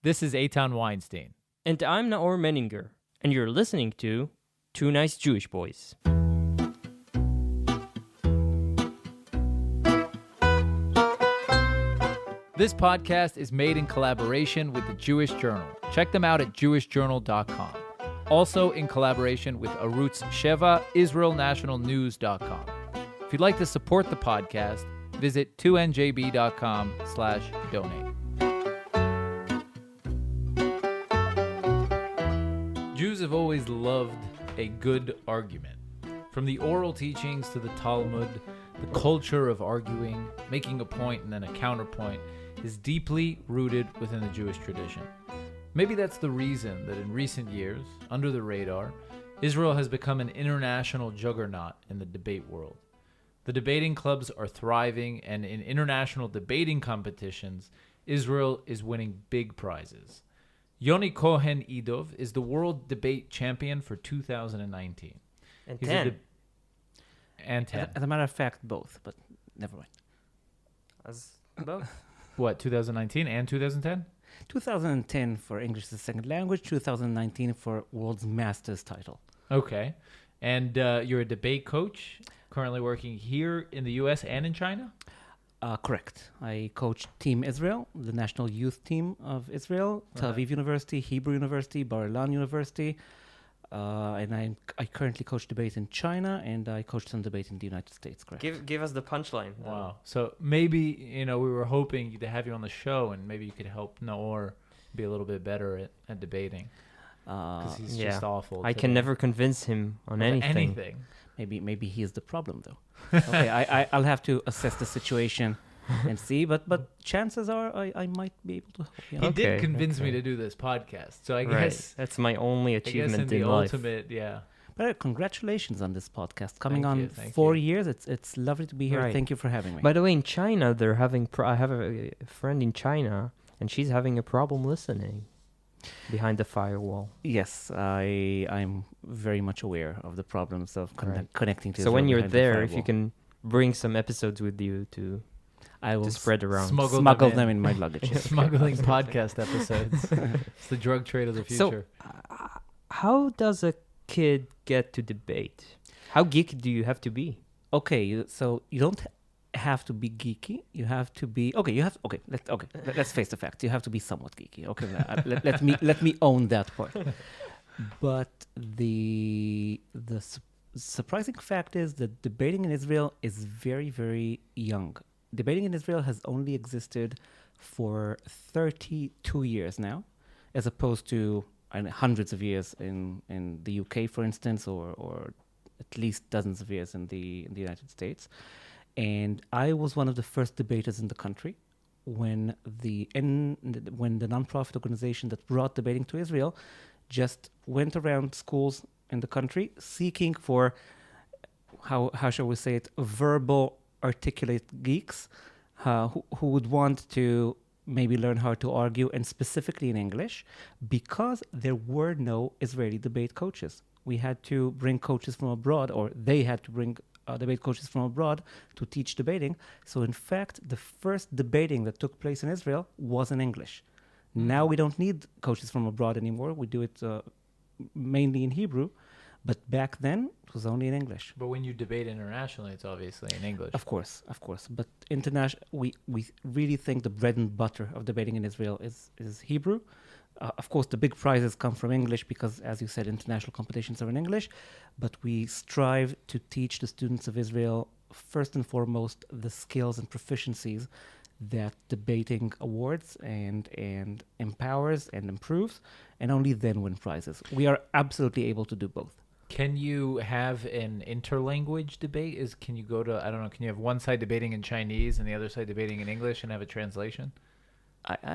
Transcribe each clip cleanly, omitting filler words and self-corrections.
This is Eitan Weinstein. And I'm Naor Menninger, and you're listening to Two Nice Jewish Boys. This podcast is made in collaboration with the Jewish Journal. Check them out at jewishjournal.com. Also in collaboration with Arutz Sheva, israelnationalnews.com. If you'd like to support the podcast, visit 2njb.com/donate. Jews have always loved a good argument. From the oral teachings to the Talmud, the culture of arguing, making a point and then a counterpoint, is deeply rooted within the Jewish tradition. Maybe that's the reason that in recent years, under the radar, Israel has become an international juggernaut in the debate world. The debating clubs are thriving, and in international debating competitions, Israel is winning big prizes. Yoni Cohen Idov is the world debate champion for 2019. And He's 10. And 10. As a matter of fact, both, but never mind. As both. What, 2019 and 2010? 2010 for English as a second language, 2019 for World's Masters title. Okay. And you're a debate coach, currently working here in the U.S. and in China? Correct. I coach Team Israel, the national youth team of Israel, Tel Aviv University, Hebrew University, Bar Ilan University. And I currently coach debate in China, and I coach some debate in the United States, correct? Give us the punchline. Wow. So maybe, we were hoping to have you on the show, and maybe you could help Naor be a little bit better at debating. Because he's just awful. I can never convince him on anything. Maybe he is the problem, though. Okay, I'll have to assess the situation and see, but chances are I might be able to help. He did convince me to do this podcast, so I guess that's my only achievement in life. Ultimate, yeah. But congratulations on this podcast coming Thank on you, thank 4 you. years. It's lovely to be here. Right. Thank you for having me. By the way, in China, they're having. I have a friend in China, and she's having a problem listening behind the firewall. Yes, I'm very much aware of the problems of connecting to. So Israel when you're behind the there, if you firewall. can bring some episodes with you I will to spread around. smuggle them in my luggage. Yes. Smuggling podcast episodes. It's the drug trade of the future. So, how does a kid get to debate? How geeky do you have to be? Okay, so you don't have to be geeky. You have to be Let's face the facts. You have to be somewhat geeky. Okay, let me own that part. But the surprising fact is that debating in Israel is very, very young. Debating in Israel has only existed for 32 years now, as opposed to hundreds of years in the UK, for instance, or at least dozens of years in the United States. And I was one of the first debaters in the country when the nonprofit organization that brought debating to Israel just went around schools in the country seeking for, how shall we say it, verbal articulate geeks who would want to maybe learn how to argue, and specifically in English, because there were no Israeli debate coaches. We had to bring coaches from abroad, or they had to bring debate coaches from abroad to teach debating. So in fact, the first debating that took place in Israel was in English. Now we don't need coaches from abroad anymore. We do it mainly in Hebrew. But back then, it was only in English. But when you debate internationally, it's obviously in English. Of course. But we really think the bread and butter of debating in Israel is Hebrew. Of course, the big prizes come from English because, as you said, international competitions are in English. But we strive to teach the students of Israel, first and foremost, the skills and proficiencies that debating awards and empowers and improves, and only then win prizes. We are absolutely able to do both. Can you have an interlanguage debate? Can you go to, can you have one side debating in Chinese and the other side debating in English and have a translation?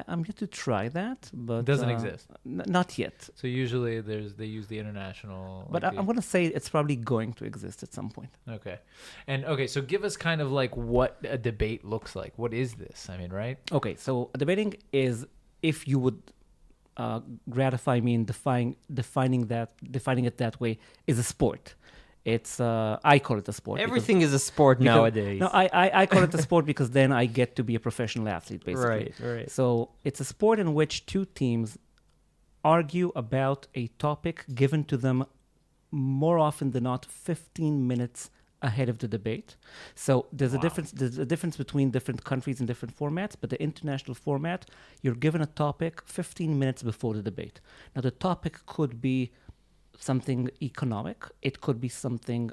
I'm yet to try that, but... It doesn't exist? Not yet. So usually they use the international... But I'm going to say it's probably going to exist at some point. Okay. So give us kind of like what a debate looks like. What is this? Right? Okay, so debating is, if you would gratify me in defining it that way, is a sport. It's I call it a sport. because- Everything is a sport because- nowadays. No, I call it a sport because then I get to be a professional athlete, basically. Right. So it's a sport in which two teams argue about a topic given to them more often than not 15 minutes ahead of the debate. So there's a difference. There's a difference between different countries and different formats. But the international format, you're given a topic 15 minutes before the debate. Now the topic could be something economic. It could be something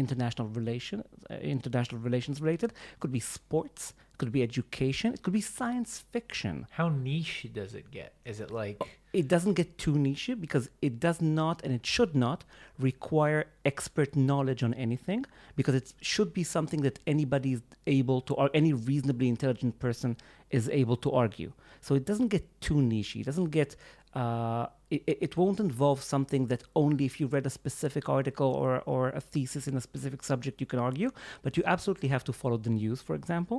international relations related. It could be sports. It could be education. It could be science fiction. How niche does it get? Is it like It doesn't get too niche because it does not and it should not require expert knowledge on anything, because it should be something that anybody is able to, or any reasonably intelligent person is able to argue. So it doesn't get too niche. It doesn't get it won't involve something that only if you read a specific article or a thesis in a specific subject you can argue, but you absolutely have to follow the news, for example.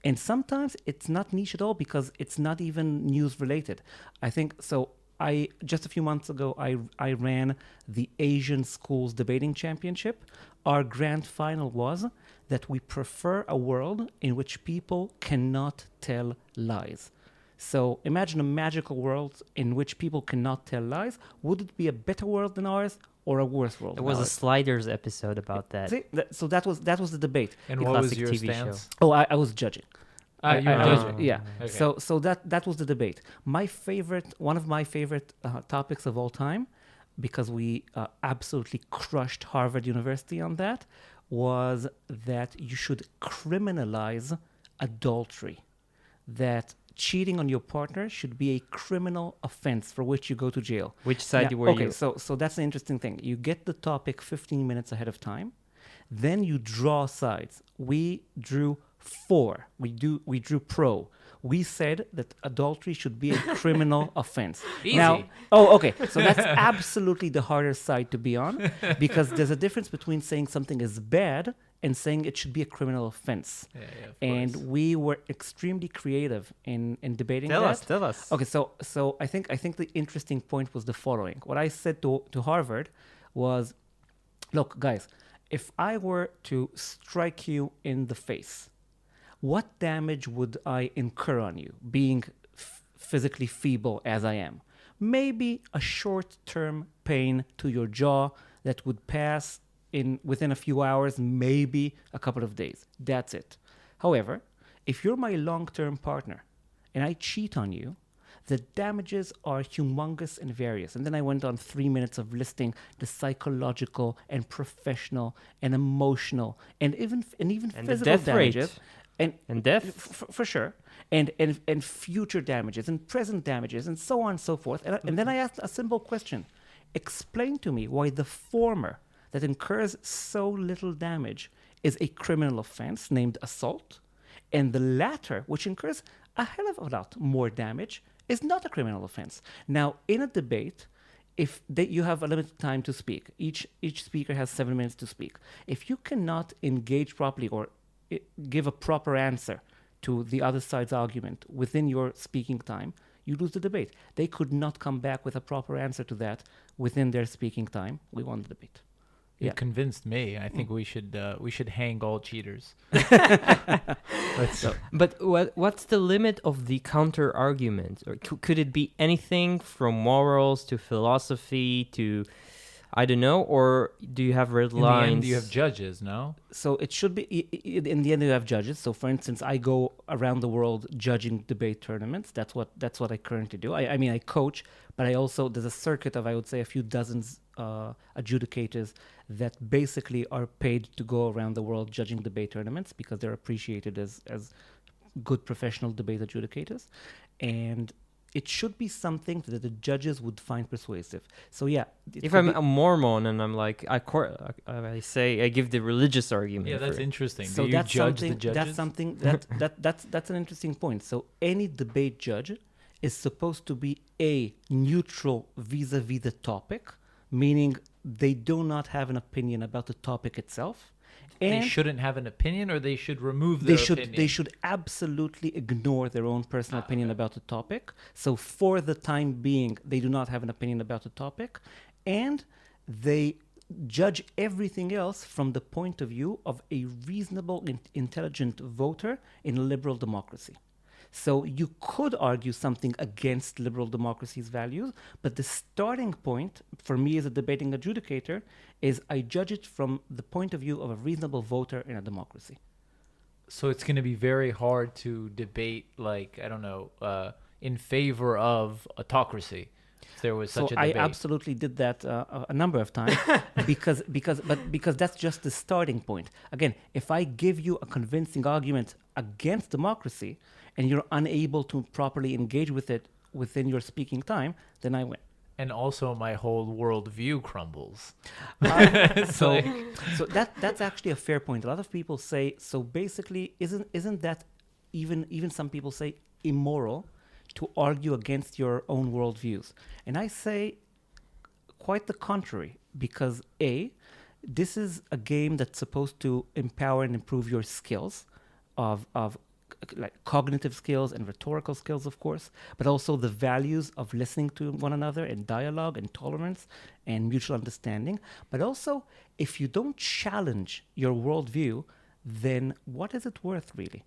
And sometimes it's not niche at all because it's not even news related. I think so. Just a few months ago, I ran the Asian Schools Debating Championship. Our grand final was that we prefer a world in which people cannot tell lies. So imagine a magical world in which people cannot tell lies. Would it be a better world than ours or a worse world? There was a Sliders episode about that. See, so that was the debate. and The what was classic your TV stance? show. Oh, I was judging. You were I was- judging. yeah. Okay. So that was the debate. One of my favorite topics of all time, because we absolutely crushed Harvard University on that, was that you should criminalize adultery. That cheating on your partner should be a criminal offense for which you go to jail. Which side were okay, you? so that's the interesting thing. You get the topic 15 minutes ahead of time, then you draw sides. We drew four. We drew pro. We said that adultery should be a criminal offense. Easy. Now, okay. So that's absolutely the harder side to be on, because there's a difference between saying something is bad and saying it should be a criminal offense. Of And course. we were extremely creative in debating that. Tell us. Okay, so I think the interesting point was the following. What I said to Harvard was, look, guys, if I were to strike you in the face, what damage would I incur on you, being physically feeble as I am? Maybe a short-term pain to your jaw that would pass within a few hours, maybe a couple of days. That's it. However, if you're my long-term partner and I cheat on you, the damages are humongous and various. And then I went on 3 minutes of listing the psychological and professional and emotional and even And the physical death rate. damages. And death? For sure. And future damages and present damages and so on and so forth. And then I asked a simple question. Explain to me why the former that incurs so little damage is a criminal offense named assault, and the latter, which incurs a hell of a lot more damage, is not a criminal offense. Now, in a debate, you have a limited time to speak. Each speaker has 7 minutes to speak. If you cannot engage properly or give a proper answer to the other side's argument within your speaking time, you lose the debate. They could not come back with a proper answer to that within their speaking time. We won the debate. You Yeah. convinced me. I think we should hang all cheaters. But what's the limit of the counter argument? Or could it be anything from morals to philosophy to, I don't know, or do you have red In the lines? end, you have judges, no? So it should be, in the end, you have judges. So for instance, I go around the world judging debate tournaments. That's what I currently do. I mean, I coach, but I also, there's a circuit of, I would say, a few dozens adjudicators that basically are paid to go around the world judging debate tournaments because they're appreciated as good professional debate adjudicators. And it should be something that the judges would find persuasive. So yeah. If I'm a Mormon and I'm like, I say, I give the religious argument. Yeah, that's for it. interesting. So Do you that's judge something. the judges? That's something that's an interesting point. So any debate judge is supposed to be neutral vis-a-vis the topic, meaning they do not have an opinion about the topic itself. They And shouldn't have an opinion, or they should remove their opinion. they should absolutely ignore their own personal opinion about the topic. So for the time being, they do not have an opinion about the topic, and they judge everything else from the point of view of a reasonable, intelligent voter in a liberal democracy. So you could argue something against liberal democracy's values, but the starting point for me as a debating adjudicator is I judge it from the point of view of a reasonable voter in a democracy. So it's going to be very hard to debate, like, I don't know, in favor of autocracy. If there was such a debate. I absolutely did that a number of times because that's just the starting point. Again, if I give you a convincing argument against democracy and you're unable to properly engage with it within your speaking time, then I win. And also my whole worldview crumbles. So that's actually a fair point. A lot of people say, so basically, isn't that even some people say immoral to argue against your own worldviews? And I say quite the contrary, because this is a game that's supposed to empower and improve your skills of like cognitive skills and rhetorical skills, of course, but also the values of listening to one another and dialogue and tolerance and mutual understanding. But also, if you don't challenge your worldview, then what is it worth, really?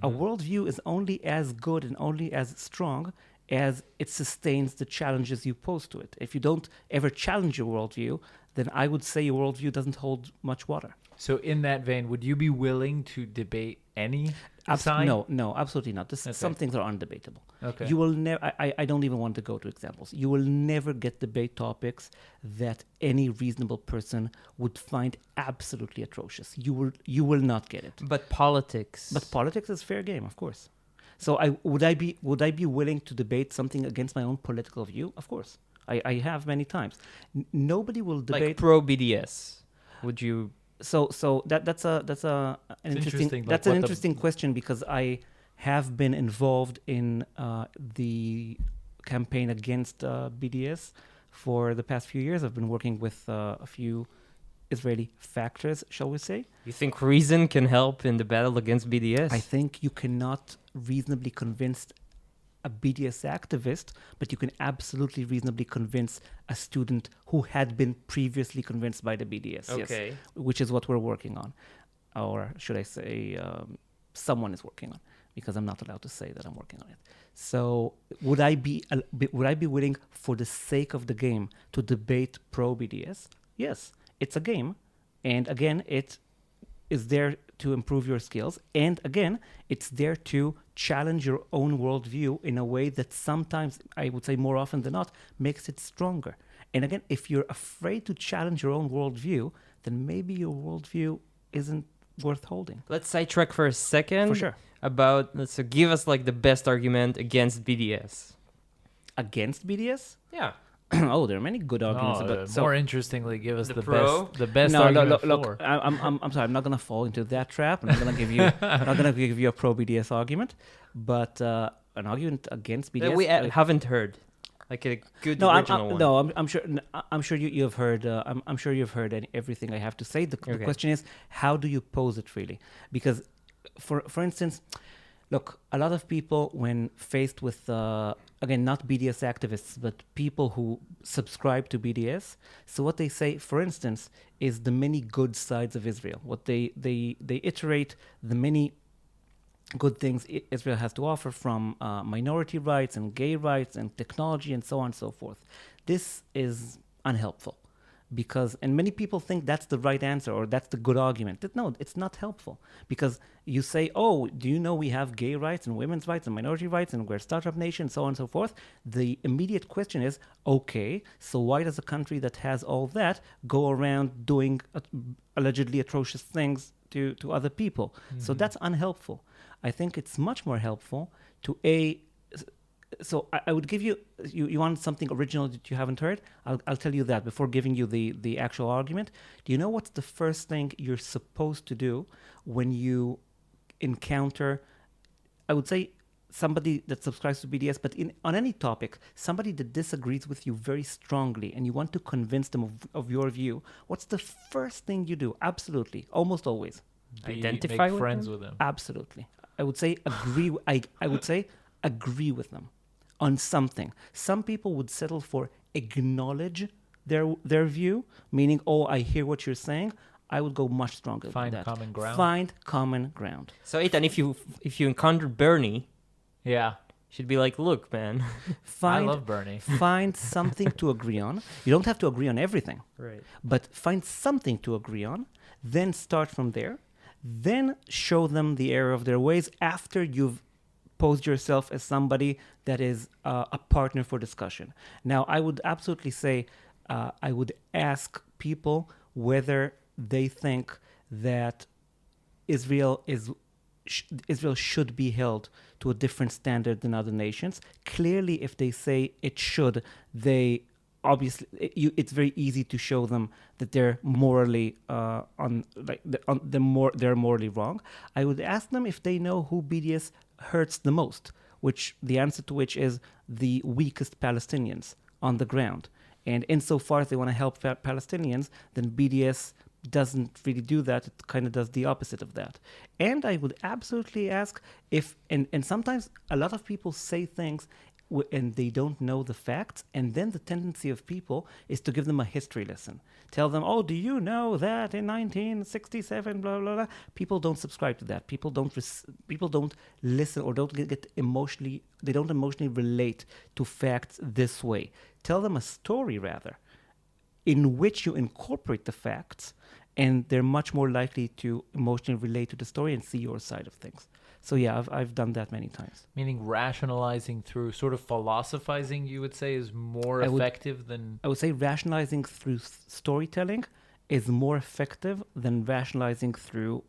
A worldview is only as good and only as strong as it sustains the challenges you pose to it. If you don't ever challenge your worldview, then I would say your worldview doesn't hold much water. So in that vein, would you be willing to debate any side? No, absolutely not. Some things are undebatable. Okay. You will never. I don't even want to go to examples. You will never get debate topics that any reasonable person would find absolutely atrocious. You will not get it. But politics. But politics is fair game, of course. So would I be willing to debate something against my own political view? Of course. I have many times. Nobody will debate like pro BDS. Would you? So that's an interesting question, because I have been involved in the campaign against BDS for the past few years. I've been working with a few Israeli factors, shall we say. You think reason can help in the battle against BDS? I think you cannot reasonably convince a BDS activist, but you can absolutely reasonably convince a student who had been previously convinced by the BDS. Okay. Yes, which is what we're working on. Or should I say someone is working on, because I'm not allowed to say that I'm working on it. So would I be willing, for the sake of the game, to debate pro BDS? Yes, it's a game. And again, it is there to improve your skills. And again, it's there to challenge your own worldview in a way that sometimes, I would say more often than not, makes it stronger. And again, if you're afraid to challenge your own worldview, then maybe your worldview isn't worth holding. Let's sidetrack for a second. For sure. So give us like the best argument against BDS. Against BDS? Yeah. Oh, there are many good arguments about. More interestingly, give us the the pro? best argument for. Look, I'm sorry, I'm not gonna fall into that trap. I'm not gonna give you a pro BDS argument, but an argument against BDS That we haven't heard, like a good original one. No, I'm sure you've heard. I'm sure you've heard everything I have to say. The question is, how do you pose it really? Because, for instance, look, a lot of people, when faced with again, not BDS activists, but people who subscribe to BDS. So what they say, for instance, is the many good sides of Israel. What they iterate the many good things Israel has to offer, from minority rights and gay rights and technology and so on and so forth. This is unhelpful, because, and many people think that's the right answer or that's the good argument. No, it's not helpful, because you say, oh, do you know we have gay rights and women's rights and minority rights and we're a startup nation, so on and so forth. The immediate question is, okay, so why does a country that has all that go around doing allegedly atrocious things to other people? So that's unhelpful. I think it's much more helpful to So I would give you want something original that you haven't heard? I'll tell you that before giving you the actual argument. Do you know what's the first thing you're supposed to do when you encounter, I would say, somebody that subscribes to BDS, but on any topic, somebody that disagrees with you very strongly and you want to convince them of your view? What's the first thing you do? Absolutely. Almost always. Identify make friends with them. Absolutely. I would say agree. I would say agree with them on something. Some people would settle for acknowledge their view, meaning, oh, I hear what you're saying, I would go much stronger Find than that. common ground. Find common ground. So Ethan, if you encounter Bernie, Yeah. you should be like, look, man. I love Bernie. Find something to agree on. You don't have to agree on everything, Right. but find something to agree on, then start from there, then show them the error of their ways after you've posed yourself as somebody that is a partner for discussion. Now, I would absolutely say, I would ask people whether they think that Israel should be held to a different standard than other nations. Clearly, if they say it should, they obviously it's very easy to show them that they're morally they're morally wrong. I would ask them if they know who BDS hurts the most, which the answer to which is the weakest Palestinians on the ground. And insofar as they want to help Palestinians, then BDS doesn't really do that. It kind of does the opposite of that. And I would absolutely ask if, and sometimes a lot of people say things and they don't know the facts, and then the tendency of people is to give them a history lesson. Tell them, oh, do you know that in 1967, blah, blah, blah. People don't subscribe to that. People don't listen or don't get emotionally, they don't emotionally relate to facts this way. Tell them a story, rather, in which you incorporate the facts, and they're much more likely to emotionally relate to the story and see your side of things. So yeah, I've done that many times. Meaning rationalizing through, sort of philosophizing, you would say, is more effective than... I would say rationalizing through storytelling is more effective than rationalizing through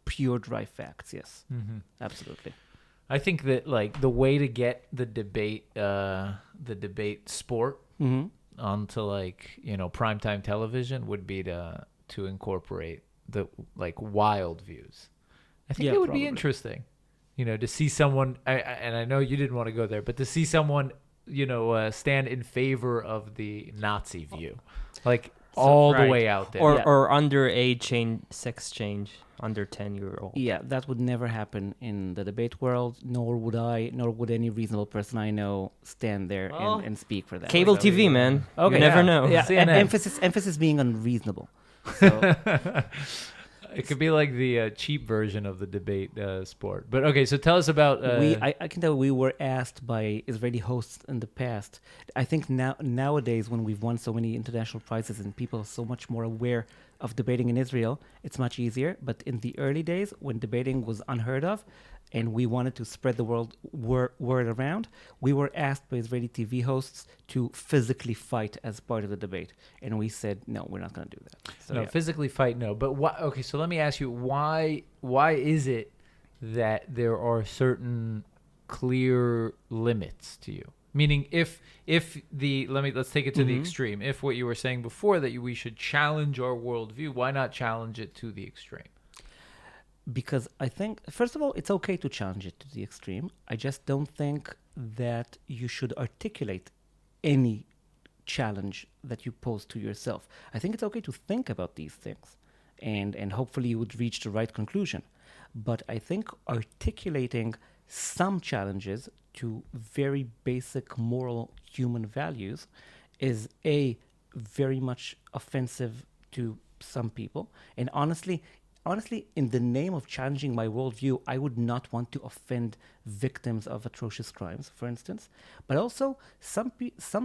pure dry facts, yes. Mm-hmm. Absolutely. I think that, like, the way to get the debate sport Mm-hmm. onto, like, you know, primetime television would be to incorporate the, like, wild views. I think it would be interesting, you know, to see someone, and I know you didn't want to go there, but to see someone, you know, stand in favor of the Nazi view, like the way out there. Or underage sex change, under 10-year-old. Yeah, that would never happen in the debate world, nor would any reasonable person I know stand there and speak for that. Cable TV, man. Okay. You never know. Yeah, emphasis being unreasonable. So. It could be like the cheap version of the debate sport. But okay, so tell us about... I can tell we were asked by Israeli hosts in the past. I think nowadays, when we've won so many international prizes and people are so much more aware of debating in Israel, it's much easier. But in the early days, when debating was unheard of, and we wanted to spread the word around, we were asked by Israeli TV hosts to physically fight as part of the debate. And we said, no, we're not going to do that. So, no, physically fight, no. But why? Okay, so let me ask you, why is it that there are certain clear limits to you? Meaning, let's take it to the extreme. If what you were saying before, that we should challenge our worldview, why not challenge it to the extreme? Because I think, first of all, it's okay to challenge it to the extreme. I just don't think that you should articulate any challenge that you pose to yourself. I think it's okay to think about these things, and hopefully you would reach the right conclusion. But I think articulating some challenges to very basic moral human values is very much offensive to some people. And honestly, in the name of challenging my worldview, I would not want to offend victims of atrocious crimes, for instance. But also, some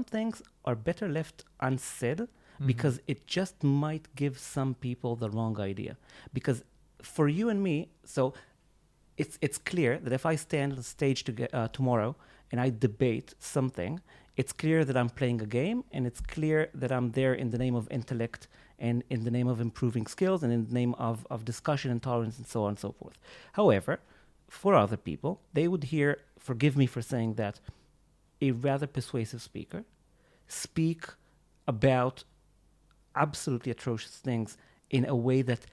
things are better left unsaid because it just might give some people the wrong idea. Because for you and me, so it's clear that if I stand on the stage tomorrow and I debate something, it's clear that I'm playing a game, and it's clear that I'm there in the name of intellect and in the name of improving skills and in the name of discussion and tolerance and so on and so forth. However, for other people, they would hear, forgive me for saying that, a rather persuasive speaker speak about absolutely atrocious things in a way that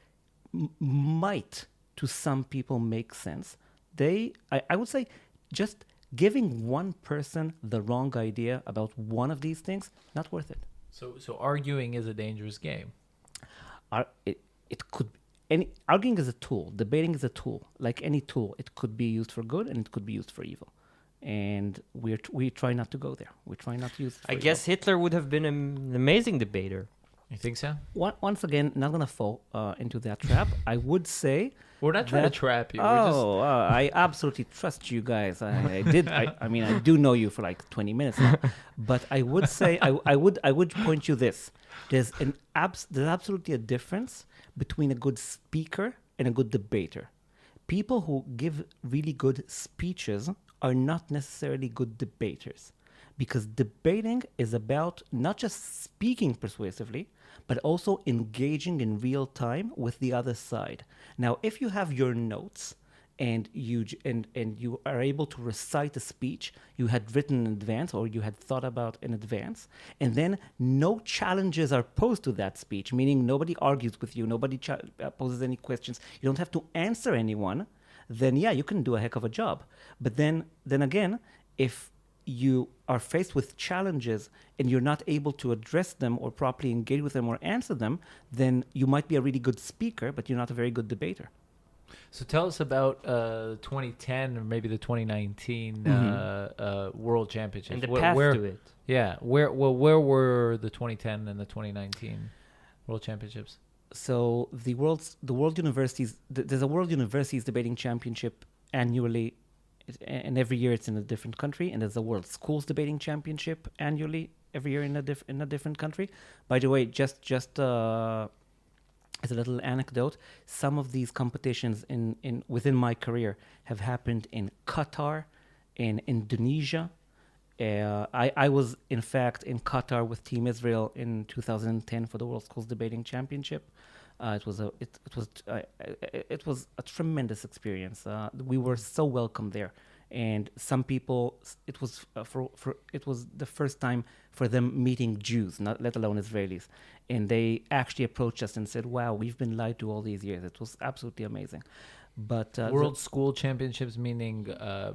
might, to some people, make sense. I would say, just giving one person the wrong idea about one of these things, not worth it. So arguing is a dangerous game. It could arguing is a tool. Debating is a tool. Like any tool, it could be used for good and it could be used for evil. and we try not to go there. We try not to use it for I evil. guess Hitler would have been an amazing debater. You think so? Once again, not going to fall into that trap. I would say... We're not trying That- to trap you. We're just I absolutely trust you guys. I did. I mean, I do know you for like 20 minutes now. But I would say, I would point you this. There's there's absolutely a difference between a good speaker and a good debater. People who give really good speeches are not necessarily good debaters, because debating is about not just speaking persuasively, but also engaging in real time with the other side. Now, if you have your notes and you are able to recite a speech you had written in advance or you had thought about in advance, and then no challenges are posed to that speech, meaning nobody argues with you, nobody poses any questions, you don't have to answer anyone, then yeah, you can do a heck of a job. But then again, if you are faced with challenges and you're not able to address them or properly engage with them or answer them, then you might be a really good speaker, but you're not a very good debater. So tell us about 2010 or maybe the 2019 World Championships. And the Where- path where, to it. Yeah, where were the 2010 and the 2019 World Championships? So the world universities, there's a World Universities Debating Championship annually, and every year it's in a different country. And there's a World Schools Debating Championship annually, every year in a different country. By the way, just as a little anecdote, some of these competitions in within my career have happened in Qatar, in Indonesia. I was in fact in Qatar with Team Israel in 2010 for the World Schools Debating Championship. It was a tremendous experience. We were so welcome there, and some people, it was it was the first time for them meeting Jews, not let alone Israelis, and they actually approached us and said, "Wow, we've been lied to all these years." It was absolutely amazing. But World School Championships, meaning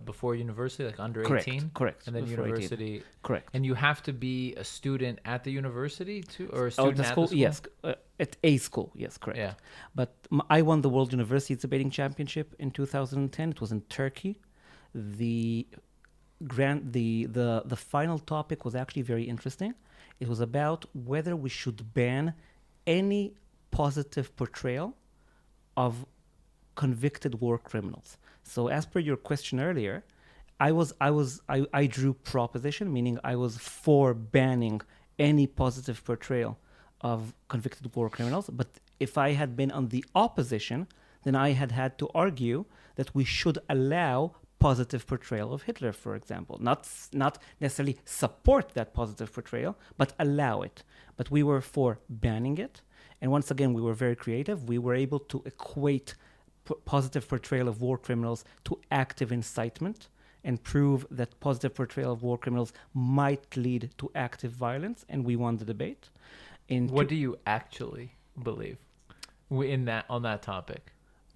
before university, like under 18? Correct. And then before 18. university. Correct. And you have to be a student at the university too, or a Oh, student the at school, the school? yes, at a school, yes, correct. Yeah. But I won the World Universities Debating Championship in 2010. It was in Turkey. The final topic was actually very interesting. It was about whether we should ban any positive portrayal of convicted war criminals. So as per your question earlier, I drew proposition, meaning I was for banning any positive portrayal of convicted war criminals. But if I had been on the opposition, then I had to argue that we should allow positive portrayal of Hitler, for example. Not necessarily support that positive portrayal, but allow it. But we were for banning it. And once again, we were very creative. We were able to equate positive portrayal of war criminals to active incitement and prove that positive portrayal of war criminals might lead to active violence, and we won the debate. What do you actually believe on that topic?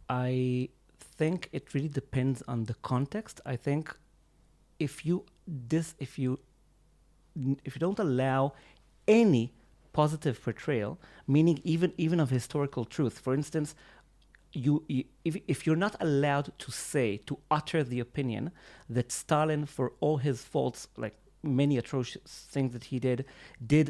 I think it really depends on the context. I think if you don't allow any positive portrayal, meaning even of historical truth, for instance, if you're not allowed to utter the opinion that Stalin, for all his faults, like many atrocious things that he did,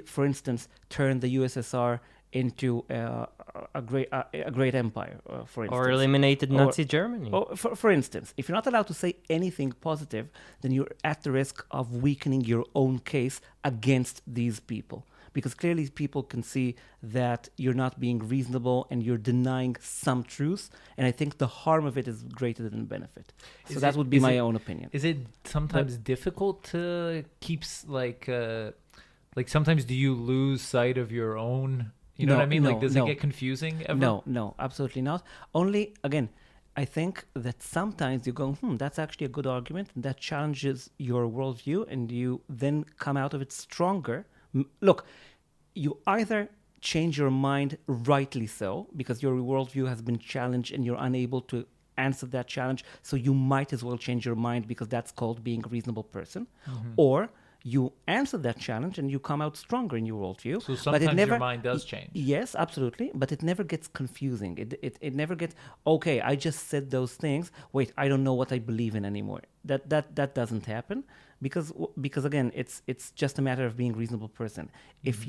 for instance, turn the USSR into a great empire, for instance. Or eliminated Nazi Germany. For instance, if you're not allowed to say anything positive, then you're at the risk of weakening your own case against these people. Because clearly people can see that you're not being reasonable and you're denying some truth. And I think the harm of it is greater than the benefit. So that would be my own opinion. Is it sometimes difficult to keep, like sometimes do you lose sight of your own, you know what I mean? Like, does it get confusing ever? No, absolutely not. Only, again, I think that sometimes you go, that's actually a good argument. And that challenges your worldview and you then come out of it stronger. Look, you either change your mind, rightly so, because your worldview has been challenged and you're unable to answer that challenge, so you might as well change your mind because that's called being a reasonable person. Mm-hmm. Or you answer that challenge and you come out stronger in your worldview. So sometimes your mind does change. Yes, absolutely, but it never gets confusing. It never gets, okay, I just said those things. Wait, I don't know what I believe in anymore. That doesn't happen because again, it's just a matter of being a reasonable person. If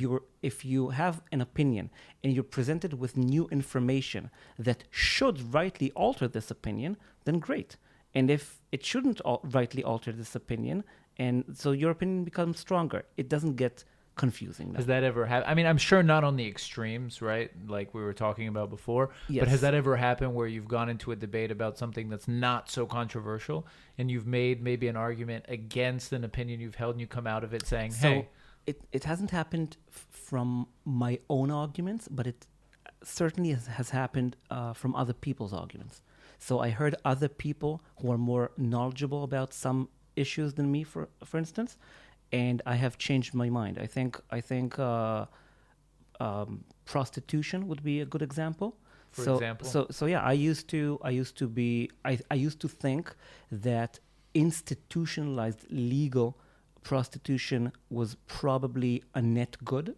you have an opinion and you're presented with new information that should rightly alter this opinion, then great. And if it shouldn't rightly alter this opinion, and so your opinion becomes stronger, it doesn't get confusing. Has that ever happened? I mean, I'm sure not on the extremes, right? Like we were talking about before. Yes. But has that ever happened where you've gone into a debate about something that's not so controversial and you've made maybe an argument against an opinion you've held and you come out of it saying, hey. It hasn't happened from my own arguments, but it certainly has happened from other people's arguments. So I heard other people who are more knowledgeable about some issues than me, for instance, and I have changed my mind. I think prostitution would be a good example. For example? So yeah, I used to think that institutionalized legal prostitution was probably a net good.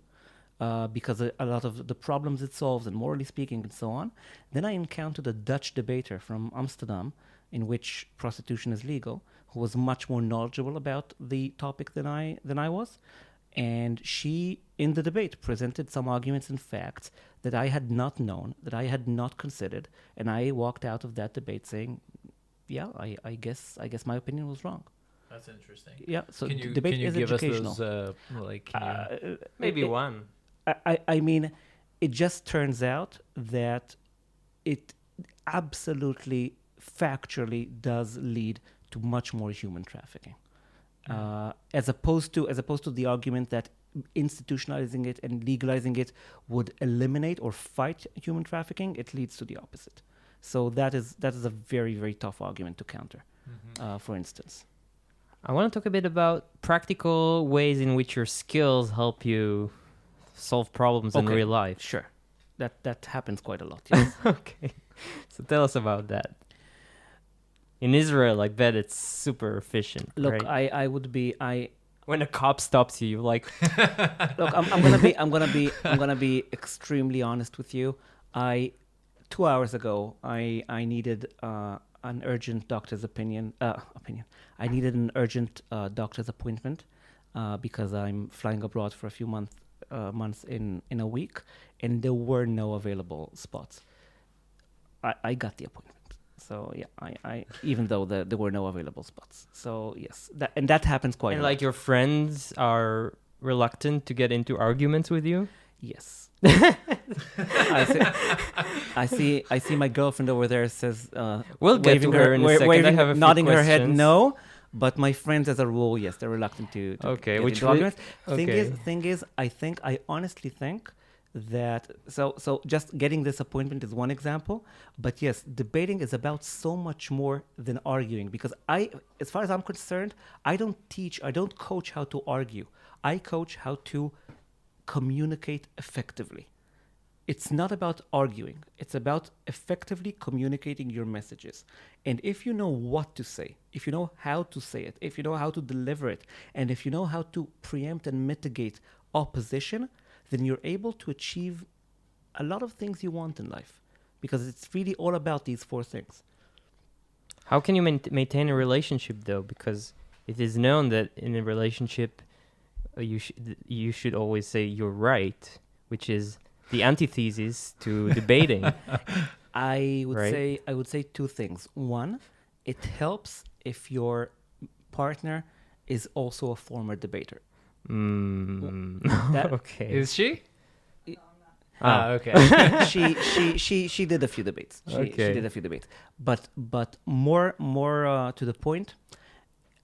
Because a lot of the problems it solves, and morally speaking, and so on. Then I encountered a Dutch debater from Amsterdam, in which prostitution is legal, who was much more knowledgeable about the topic than I was, and she, in the debate, presented some arguments and facts that I had not known, that I had not considered, and I walked out of that debate saying, "Yeah, I guess my opinion was wrong." That's interesting. Yeah. So can you is give educational. us those Maybe one. I mean, it just turns out that it absolutely, factually does lead to much more human trafficking, as opposed to the argument that institutionalizing it and legalizing it would eliminate or fight human trafficking. It leads to the opposite. So that is a very, very tough argument to counter. For instance, I want to talk a bit about practical ways in which your skills help you solve problems in real life. Sure. That happens quite a lot. Yes. Okay. So tell us about that. In Israel, I bet it's super efficient. Look, right? I would be when a cop stops you, you're like, look, I'm gonna be extremely honest with you. 2 hours ago, I needed an urgent doctor's opinion. I needed an urgent doctor's appointment because I'm flying abroad for a few months in a week, and there were no available spots. I got the appointment. So yeah, I even though there were no available spots. So yes, that happens quite a lot. And like your friends are reluctant to get into arguments with you? Yes. I see my girlfriend over there says we'll get to her in a second. I have a few nodding her head questions. no, but my friends as a rule, yes, they're reluctant to Okay, get which into arguments. okay. Thing is, I honestly think that so just getting this appointment is one example, but yes, debating is about so much more than arguing, because as far as I'm concerned, I don't coach how to argue. I coach how to communicate effectively. It's not about arguing. It's about effectively communicating your messages. And if you know what to say, if you know how to say it, if you know how to deliver it, and if you know how to preempt and mitigate opposition, then you're able to achieve a lot of things you want in life, because it's really all about these four things. How can you maintain a relationship, though? Because it is known that in a relationship, you should always say you're right, which is the antithesis to debating. I would say two things. One, it helps if your partner is also a former debater. Okay. Is she? Okay. She did a few debates. She did a few debates. But more to the point,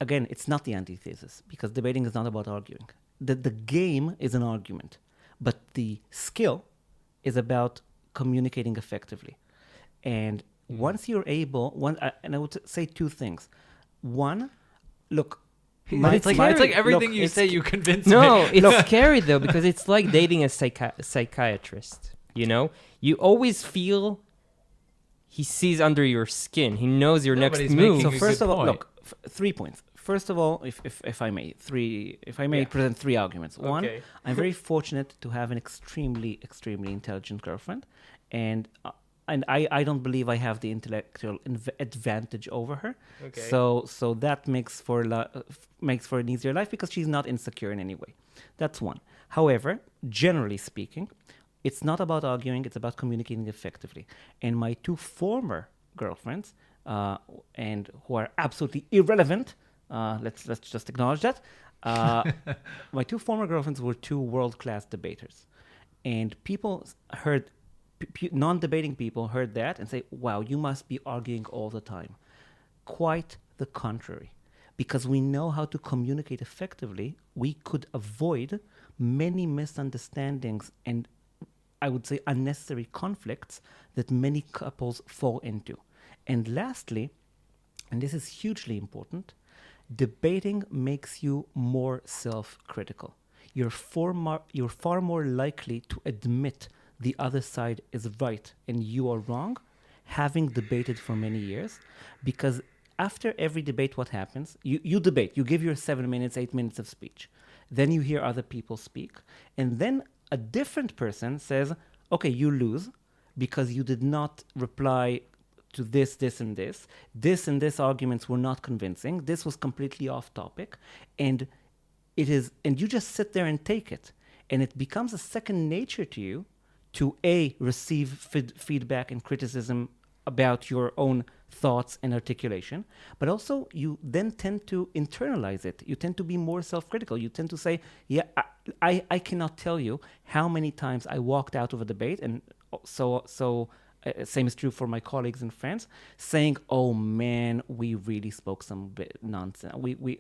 again, it's not the antithesis, because debating is not about arguing. The game is an argument, but the skill is about communicating effectively. And once you're able, and I would say two things. One, look, it's like everything you say, you convince me. No, it's scary though, because it's like dating a psychiatrist. You know, you always feel he sees under your skin. He knows your next move. So first of all, look, 3 points. First of all, if I may, present three arguments. One, Okay. I'm very fortunate to have an extremely intelligent girlfriend, and I don't believe I have the intellectual advantage over her. Okay. So that makes for an easier life because she's not insecure in any way. That's one. However, generally speaking, it's not about arguing; it's about communicating effectively. And my two former girlfriends, and who are absolutely irrelevant. Let's just acknowledge that. My two former girlfriends were two world-class debaters, and people heard non-debating people heard that and say, "Wow, you must be arguing all the time." Quite the contrary, because we know how to communicate effectively. We could avoid many misunderstandings and, I would say, unnecessary conflicts that many couples fall into. And lastly, and this is hugely important, debating makes you more self-critical. You're far more likely to admit the other side is right and you are wrong, having debated for many years, because after every debate, what happens? You debate, you give your 7 minutes, 8 minutes of speech. Then you hear other people speak, and then a different person says, okay, you lose because you did not reply to this, and this. This and this arguments were not convincing. This was completely off topic. And you just sit there and take it. And it becomes a second nature to you to receive feedback and criticism about your own thoughts and articulation, but also you then tend to internalize it. You tend to be more self-critical. You tend to say, yeah, I cannot tell you how many times I walked out of a debate, and same is true for my colleagues and friends, saying, "Oh man, we really spoke some nonsense. We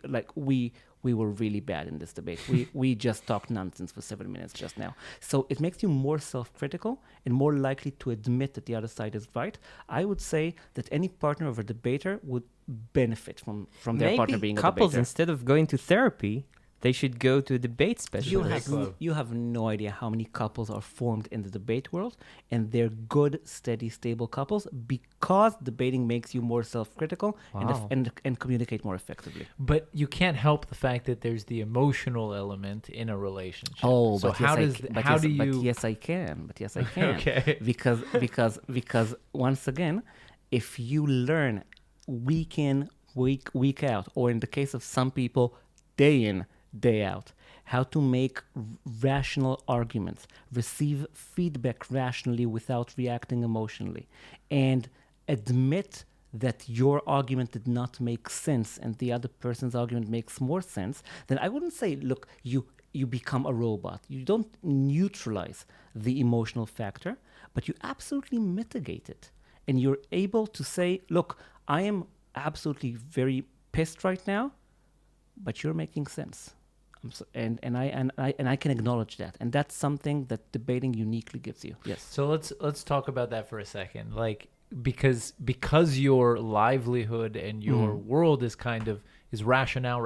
were really bad in this debate. We just talked nonsense for 7 minutes just now." So it makes you more self-critical and more likely to admit that the other side is right. I would say that any partner of a debater would benefit from their partner being a debater. Maybe couples, instead of going to therapy, they should go to a debate specialist. You have no idea how many couples are formed in the debate world, and they're good, steady, stable couples because debating makes you more self-critical and communicate more effectively. But you can't help the fact that there's the emotional element in a relationship. Oh, so but yes, I can. Okay. Because once again, if you learn week in, week out, or in the case of some people, day in, day out, how to make rational arguments, receive feedback rationally without reacting emotionally, and admit that your argument did not make sense and the other person's argument makes more sense, then I wouldn't say, look, you become a robot. You don't neutralize the emotional factor, but you absolutely mitigate it. And you're able to say, look, I am absolutely very pissed right now, but you're making sense. And I can acknowledge that, and that's something that debating uniquely gives you. Yes. So let's talk about that for a second. Like, because your livelihood and your world is rationale.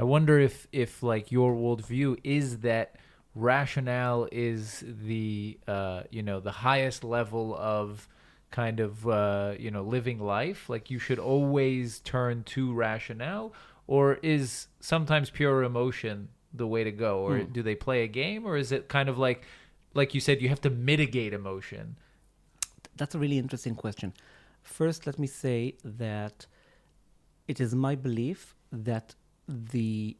I wonder if like your worldview is that rationale is the the highest level of kind of living life. Like you should always turn to rationale. Or is sometimes pure emotion the way to go? Or do they play a game? Or is it kind of like you said, you have to mitigate emotion? That's a really interesting question. First, let me say that it is my belief that the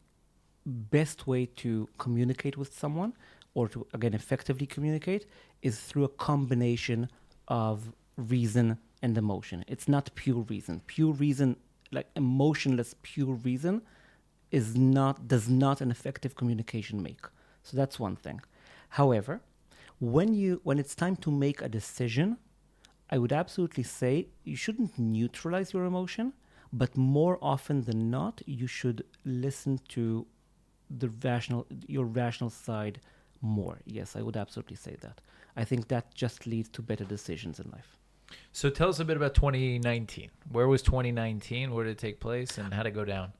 best way to communicate with someone, or to, again, effectively communicate, is through a combination of reason and emotion. It's not pure reason. Pure reason, like emotionless pure reason, does not an effective communication make. So that's one thing. However, when it's time to make a decision, I would absolutely say you shouldn't neutralize your emotion, but more often than not, you should listen to your rational side more. Yes, I would absolutely say that. I think that just leads to better decisions in life. So tell us a bit about 2019. Where was 2019? Where did it take place, and how did it go down?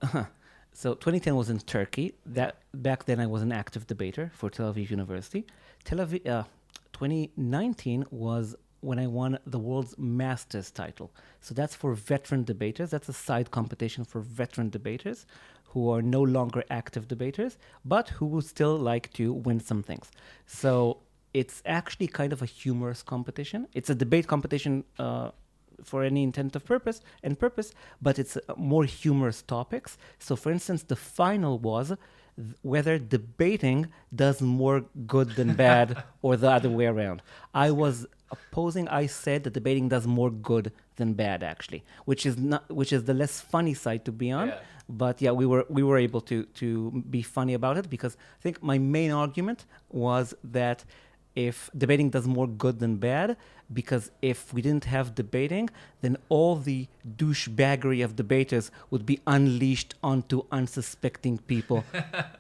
So 2010 was in Turkey. Back then I was an active debater for Tel Aviv University. 2019 was when I won the world's Masters title. So that's for veteran debaters. That's a side competition for veteran debaters who are no longer active debaters, but who would still like to win some things. So it's actually kind of a humorous competition. It's a debate competition for any intent of purpose, but it's more humorous topics. So for instance, the final was whether debating does more good than bad or the other way around. I was opposing. I said that debating does more good than bad, actually, which is the less funny side to be on. Yeah. But yeah, we were able to be funny about it, because I think my main argument was that if debating does more good than bad, because if we didn't have debating, then all the douchebaggery of debaters would be unleashed onto unsuspecting people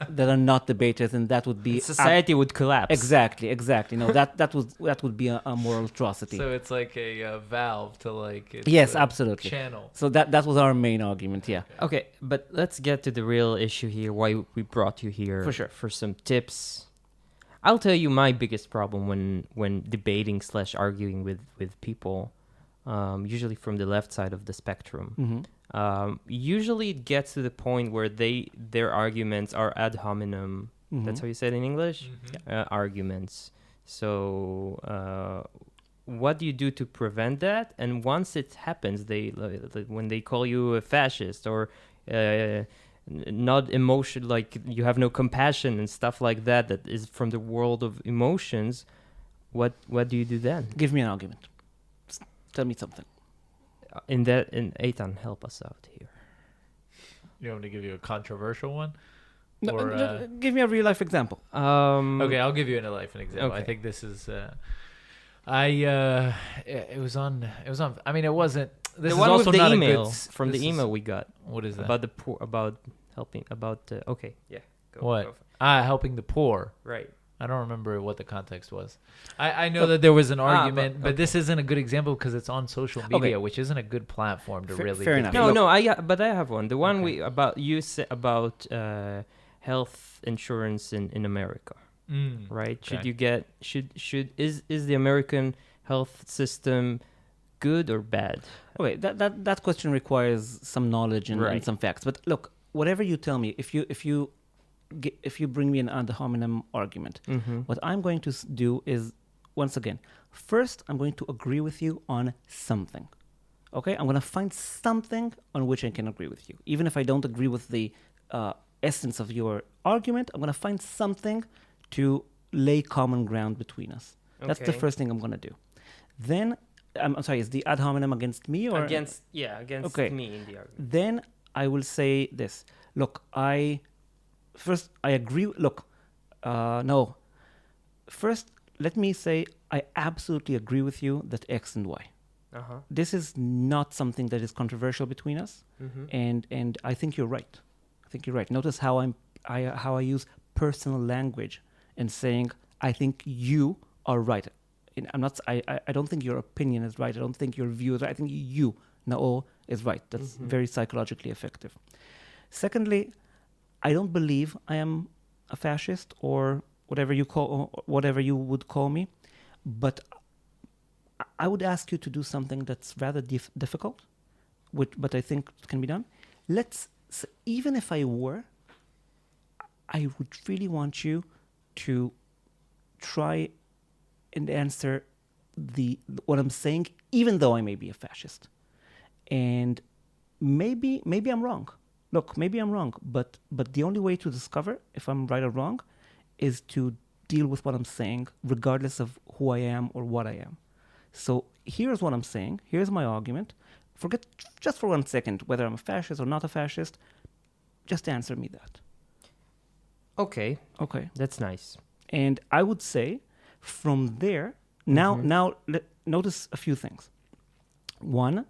that are not debaters, and that would be Society would collapse. Exactly. No, that would be a moral atrocity. So it's like a valve to like its, Yes, absolutely. channel. So that was our main argument. Yeah. Okay, but let's get to the real issue here, why we brought you here. For sure. For some tips. I'll tell you my biggest problem when debating / arguing with people, usually from the left side of the spectrum. Mm-hmm. Usually it gets to the point where their arguments are ad hominem. Mm-hmm. That's how you said in English? Arguments. So what do you do to prevent that? And once it happens, when they call you a fascist or not emotion, like you have no compassion and stuff like that is from the world of emotions, what do you do then? Give me an argument. Tell me something. In Eitan, help us out here. You want me to give you a controversial one? No, Or, give me a real life example. Okay, I'll give you an example. Okay. I think this is it was on I mean, it wasn't this The is one also with the not email a good from the this email is, we got what is that? about the poor, about helping, about okay, yeah. What? Go. Helping the poor. Right. I don't remember what the context was. I know that there was an argument, but okay. this isn't a good example because it's on social media, which isn't a good platform to really. Fair enough. debate. No, but I have one. The one Okay. you said about health insurance in America, right? Okay. Should you get is the American health system good or bad? Okay, that question requires some knowledge and Right. some facts. But look, whatever you tell me, if you bring me an ad hominem argument, what I'm going to do is, once again, first I'm going to agree with you on something. Okay, I'm going to find something on which I can agree with you, even if I don't agree with the essence of your argument. I'm going to find something to lay common ground between us. That's the Okay. first thing I'm going to do. Then, I'm sorry, is the ad hominem against me or Against Okay. me in the argument. Then I will say this. Look, I agree. Look, no. First, let me say I absolutely agree with you that X and Y. This is not something that is controversial between us, and I think you're right. Notice how I use personal language and saying I think you are right. I don't think your opinion is right. I don't think your view is right. I think you, Nao, is right. That's very psychologically effective. Secondly, I don't believe I am a fascist or whatever you would call me, but I would ask you to do something that's rather difficult, but I think can be done. Even if I were, I would really want you to try and answer what I'm saying, even though I may be a fascist. And maybe I'm wrong. Look, maybe I'm wrong, but the only way to discover if I'm right or wrong is to deal with what I'm saying, regardless of who I am or what I am. So here's what I'm saying. Here's my argument. Forget just for 1 second whether I'm a fascist or not a fascist. Just answer me that. Okay, Okay. that's nice. And I would say from there, now notice a few things. One,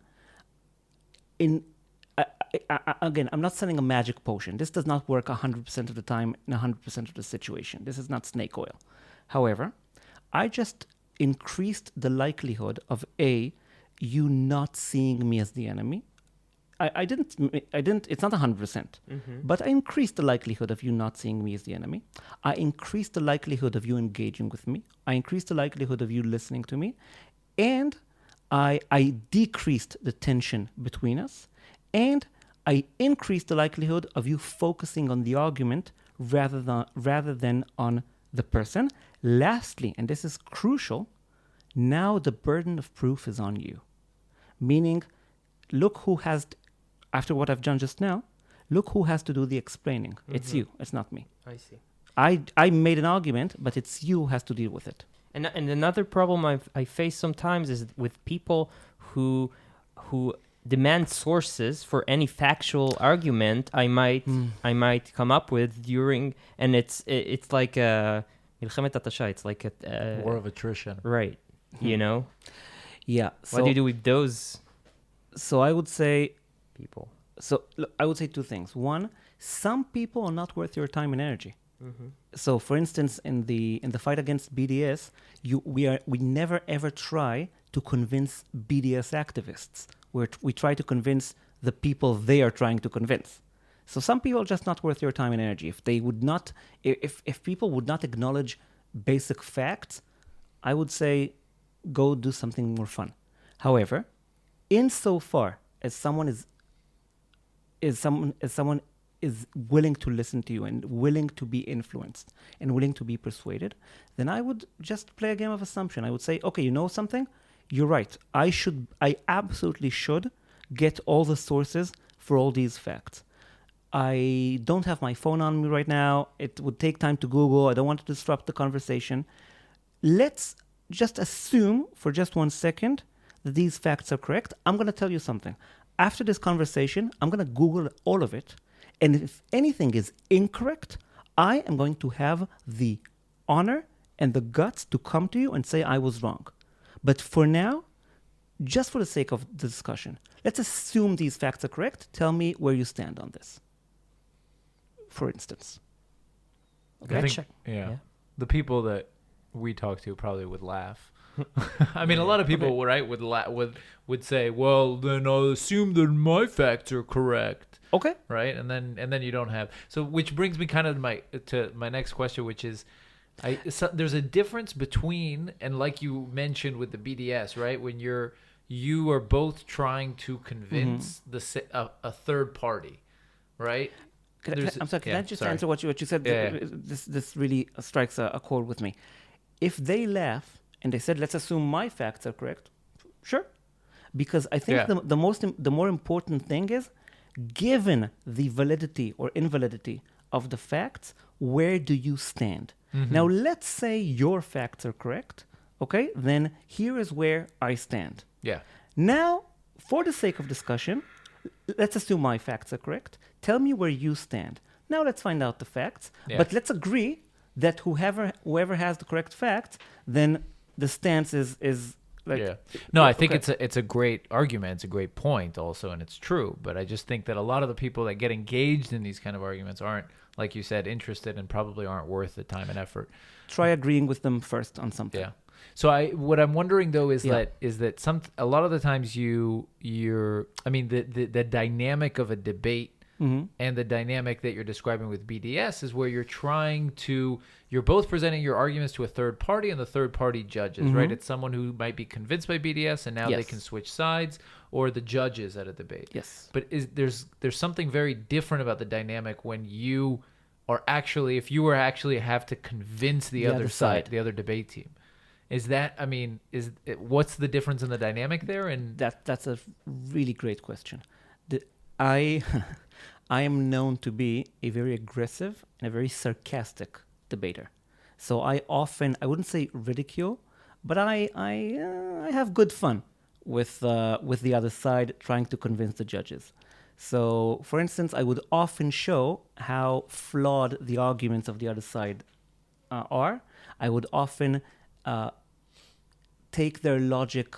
again, I'm not selling a magic potion. This does not work 100% of the time in 100% of the situation. This is not snake oil. However, I just increased the likelihood of you not seeing me as the enemy. I didn't, it's not 100%, but I increased the likelihood of you not seeing me as the enemy. I increased the likelihood of you engaging with me. I increased the likelihood of you listening to me. and I decreased the tension between us, and I increased the likelihood of you focusing on the argument rather than on the person. Lastly, and this is crucial, now the burden of proof is on you. Meaning, look who has, after what I've done just now, look who has to do the explaining. It's you, it's not me. I see. I made an argument, but it's you who has to deal with it. And another problem I face sometimes is with people who demand sources for any factual argument I might come up with during, and it's like a מלחמת התשה. It's like a War of attrition. right. You know. Yeah. What do you do with those So I would say people? So look, I would say two things. One, some people are not worth your time and energy. So, for instance, in the fight against BDS, we never ever try to convince BDS activists. We try to convince the people they are trying to convince. So some people are just not worth your time and energy. If they would not, if people would not acknowledge basic facts, I would say go do something more fun. However, insofar as someone is willing to listen to you and willing to be influenced and willing to be persuaded, then I would just play a game of assumption. I would say, okay, you know something? You're right. I absolutely should get all the sources for all these facts. I don't have my phone on me right now. It would take time to Google. I don't want to disrupt the conversation. Let's just assume for just 1 second that these facts are correct. I'm going to tell you something. After this conversation, I'm going to Google all of it. And if anything is incorrect, I am going to have the honor and the guts to come to you and say I was wrong. But for now, just for the sake of the discussion, let's assume these facts are correct. Tell me where you stand on this, for instance. I think, yeah. The people that we talk to probably would laugh. I mean, a lot of people, right, would say, "Well, then I'll assume that my facts are correct." Okay. Right, and then you don't have. So, which brings me kind of to my next question, which is, there's a difference between, and like you mentioned with the BDS, right, when you are both trying to convince a third party, right? I'm sorry. Can I just answer what you said? Yeah. This really strikes a chord with me. If they laugh and they said, "Let's assume my facts are correct," sure, because I think the more important thing is, given the validity or invalidity of the facts, where do you stand? Now, let's say your facts are correct. Okay, then here is where I stand. Yeah. Now, for the sake of discussion, let's assume my facts are correct. Tell me where you stand. Now let's find out the facts. Yeah. But let's agree that whoever has the correct facts, then the stance is like. Yeah. No, I think it's a great argument. It's a great point also, and it's true. But I just think that a lot of the people that get engaged in these kind of arguments aren't, like you said, interested and probably aren't worth the time and effort. Try agreeing with them first on something. Yeah. So what I'm wondering though is that a lot of the times the dynamic of a debate and the dynamic that you're describing with BDS is where you're both presenting your arguments to a third party, and the third party judges, right? It's someone who might be convinced by BDS and now they can switch sides, or the judges at a debate. Yes. But there's something very different about the dynamic when you are actually, if you were actually have to convince the other side, the other debate team. What's the difference in the dynamic there? And that's a really great question. I am known to be a very aggressive and a very sarcastic debater. So I wouldn't say ridicule, but I have good fun with the other side trying to convince the judges. So, for instance, I would often show how flawed the arguments of the other side are. I would often take their logic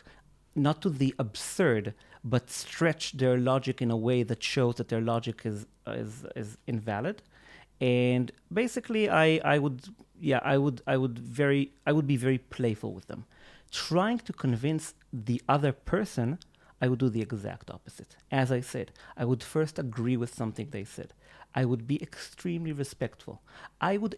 not to the absurd, but stretch their logic in a way that shows that their logic is invalid. And basically, I would be very playful with them, trying to convince the other person. I would do the exact opposite. As I said, I would first agree with something they said. I would be extremely respectful. I would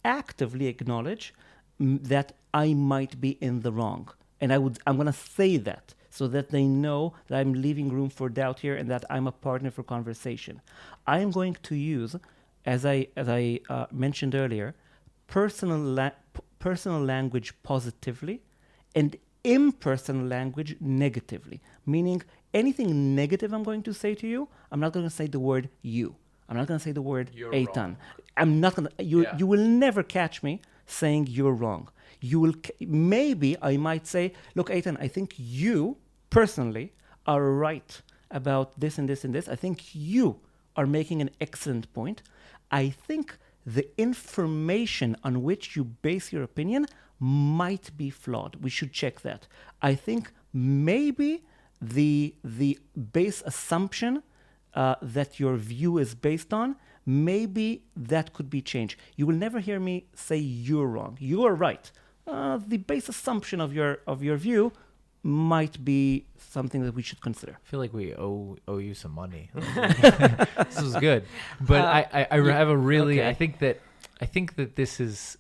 actively acknowledge that I might be in the wrong. And I'm going to say that so that they know that I'm leaving room for doubt here and that I'm a partner for conversation. I am going to use, as I mentioned earlier, personal language positively and impersonal language negatively. Meaning anything negative I'm going to say to you, I'm not going to say the word you. I'm not going to say the word Eitan. I'm not going to. You will never catch me saying you're wrong. You will maybe I might say, look, Eitan, I think you personally are right about this and this and this. I think you are making an excellent point. I think the information on which you base your opinion might be flawed. We should check that. I think maybe the base assumption that your view is based on, maybe that could be changed. You will never hear me say you're wrong. You are right. The base assumption of your view might be something that we should consider. I feel like we owe you some money. This was good, but I have a really. Okay. I think that this is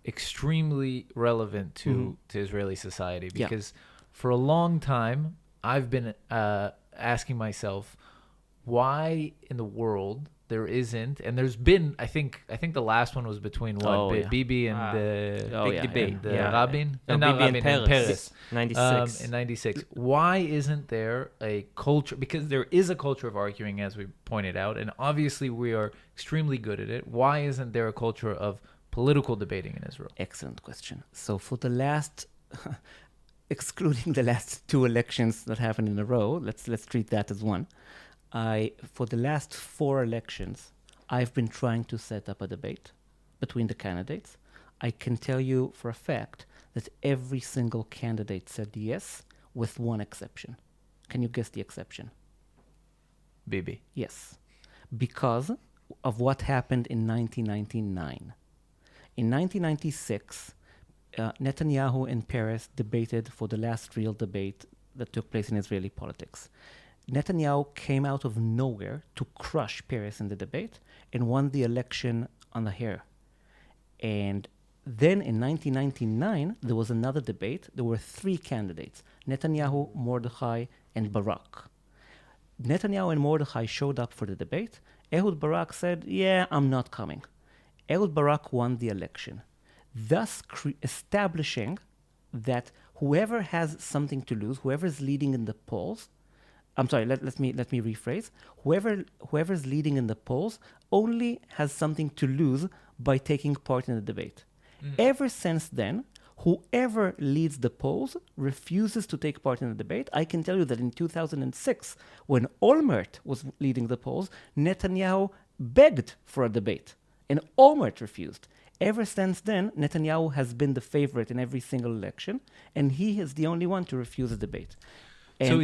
extremely relevant to Israeli society because for a long time I've been asking myself why in the world there isn't, and there's been. I think the last one was between Bibi and Rabin. Bibi and Peres. 96. In 96. Why isn't there a culture? Because there is a culture of arguing, as we pointed out, and obviously we are extremely good at it. Why isn't there a culture of political debating in Israel? Excellent question. So for the last, excluding the last 2 elections that happened in a row, let's treat that as one. For the last 4 elections, I've been trying to set up a debate between the candidates. I can tell you for a fact that every single candidate said yes, with one exception. Can you guess the exception? Bibi. Yes. Because of what happened in 1999. In 1996, Netanyahu and Peres debated for the last real debate that took place in Israeli politics. Netanyahu came out of nowhere to crush Peres in the debate and won the election on the hair. And then in 1999, there was another debate. There were 3 candidates, Netanyahu, Mordechai, and Barak. Netanyahu and Mordechai showed up for the debate. Ehud Barak said, yeah, I'm not coming. Ehud Barak won the election, thus establishing that whoever has something to lose, whoever is leading in the polls, I'm sorry, let me rephrase. Whoever's leading in the polls only has something to lose by taking part in the debate. Ever since then, whoever leads the polls refuses to take part in the debate. I can tell you that in 2006, when Olmert was leading the polls, Netanyahu begged for a debate, and Olmert refused. Ever since then, Netanyahu has been the favorite in every single election, and he is the only one to refuse a debate. And, so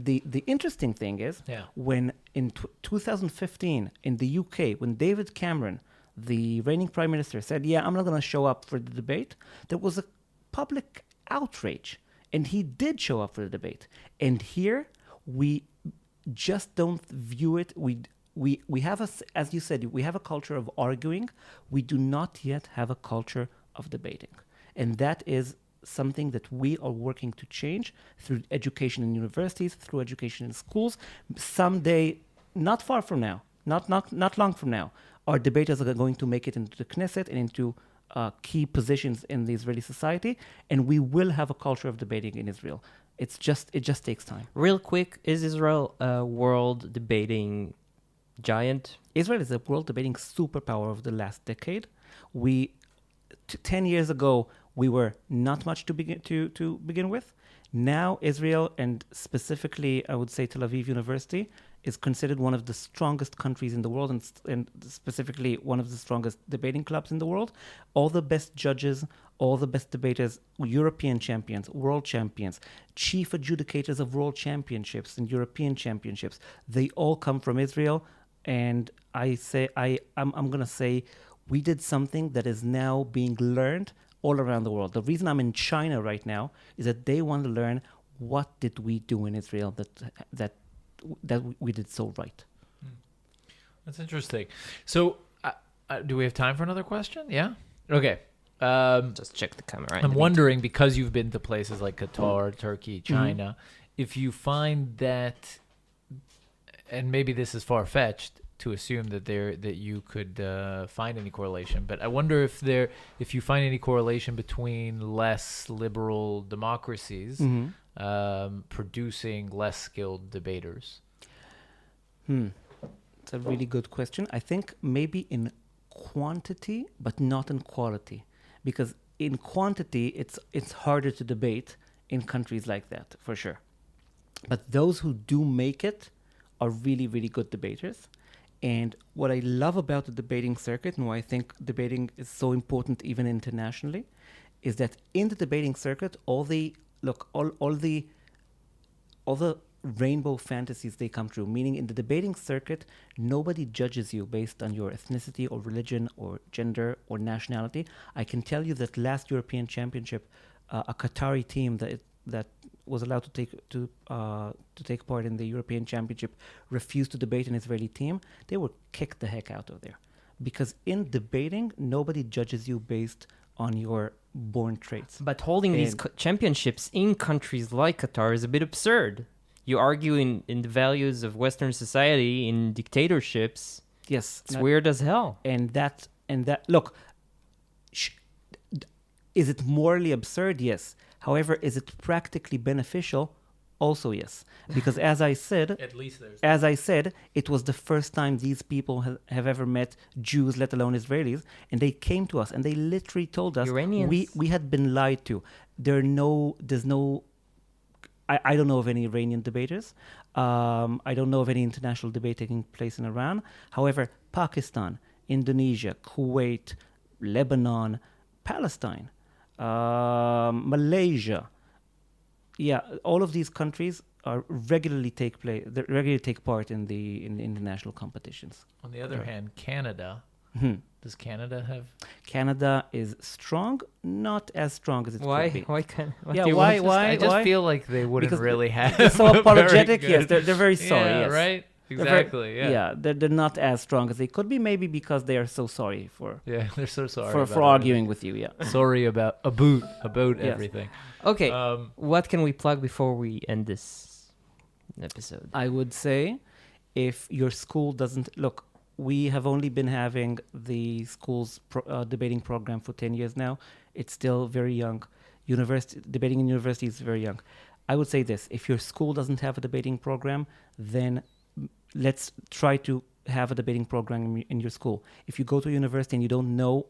the interesting thing is when in 2015 in the UK, when David Cameron, the reigning prime minister, said, I'm not going to show up for the debate, there was a public outrage, and he did show up for the debate. And here we just don't view it. We have as you said, we have a culture of arguing. We do not yet have a culture of debating, and that is something that we are working to change through education in universities, through education in schools. Someday, not far from now, not long from now, our debaters are going to make it into the Knesset and into key positions in the Israeli society, and we will have a culture of debating in Israel. It just takes time. Real quick, is Israel a world debating giant? Israel is a world debating superpower of the last decade. 10 years ago, we were not much to begin with. Now, Israel, and specifically, I would say Tel Aviv University, is considered one of the strongest countries in the world, and specifically one of the strongest debating clubs in the world. All the best judges, all the best debaters, European champions, world champions, chief adjudicators of world championships and European championships, they all come from Israel. And I'm going to say we did something that is now being learned all around the world. The reason I'm in China right now is that they want to learn what did we do in Israel that we did so right. That's interesting. So do we have time for another question? Yeah? Okay. Just check the camera. I'm wondering, because you've been to places like Qatar, Turkey, China, if you find that, and maybe this is far-fetched to assume that you could find any correlation, but I wonder if you find any correlation between less liberal democracies producing less skilled debaters. It's a really good question. I think maybe in quantity, but not in quality, because in quantity it's harder to debate in countries like that, for sure. But those who do make it are really, really good debaters. And what I love about the debating circuit, and why I think debating is so important even internationally, is that in the debating circuit, all the rainbow fantasies, they come true. Meaning, in the debating circuit, nobody judges you based on your ethnicity or religion or gender or nationality. I can tell you that last European Championship, a Qatari team that was allowed to take part in the European Championship refused to debate an Israeli team. They were kicked the heck out of there, because in debating, nobody judges you based on your born traits. But holding these championships in countries like Qatar is a bit absurd. You argue in the values of Western society in dictatorships. Yes, it's weird as hell. And that look, is it morally absurd? Yes. However, is it practically beneficial? Also, yes. Because as I said, it was the first time these people have ever met Jews, let alone Israelis, and they came to us and they literally told us we had been lied to. There's no. I don't know of any Iranian debaters. I don't know of any international debate taking place in Iran. However, Pakistan, Indonesia, Kuwait, Lebanon, Palestine, Malaysia, all of these countries are regularly take part in the international competitions. On the other hand, Canada. Does Canada have? Canada is strong, not as strong as it could be. Why? I just feel like they wouldn't really have. They're so apologetic. Yes, they're very sorry. Yeah, yes. right. Exactly. They're not as strong as they could be. Maybe because they are so sorry for. Yeah, they're so sorry for arguing with you. Yeah. Sorry about everything. Okay. What can we plug before we end this episode? I would say, if your school doesn't look. We have only been having the school's debating program for 10 years now. It's still very young. Debating in university is very young. I would say this: if your school doesn't have a debating program, then let's try to have a debating program in your school. If you go to a university and you don't know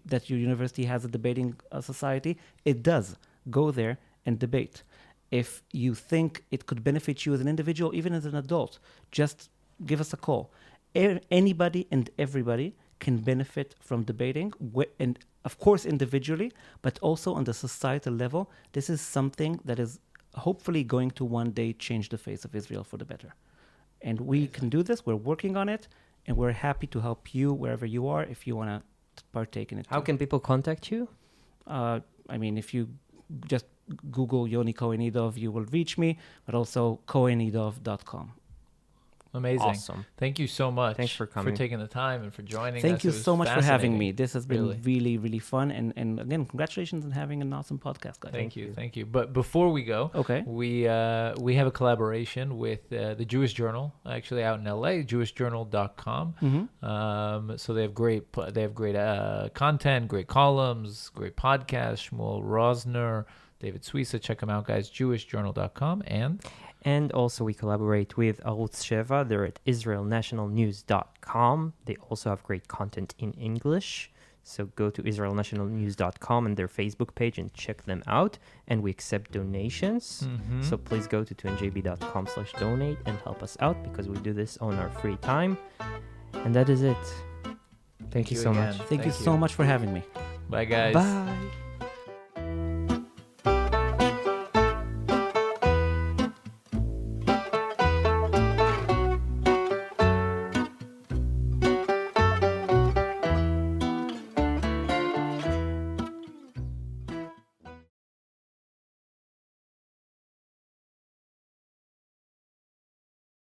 that your university has a debating society, it does. Go there and debate. If you think it could benefit you as an individual, even as an adult, just give us a call. Anybody and everybody can benefit from debating, and of course individually, but also on the societal level. This is something that is hopefully going to one day change the face of Israel for the better. And we can do this. We're working on it, and we're happy to help you wherever you are if you want to partake in it. How can people contact you? If you just Google Yoni Cohen Idov, you will reach me, but also cohenidov.com. Amazing. Awesome. Thank you so much. Thanks for coming. For taking the time and for joining us. Thank you so much for having me. This has been really, really fun. And again, congratulations on having an awesome podcast, guys. Thank you. But before we go, we have a collaboration with the Jewish Journal, actually out in LA, jewishjournal.com. So they have great content, great columns, great podcasts. Shmuel Rosner, David Suissa, check them out, guys. jewishjournal.com. And also we collaborate with Arutz Sheva. They're at israelnationalnews.com. They also have great content in English. So go to israelnationalnews.com and their Facebook page and check them out. And we accept donations. So please go to 2njb.com/donate and help us out, because we do this on our free time. And that is it. Thank you so much. Thank you so much for having me. Bye, guys. Bye.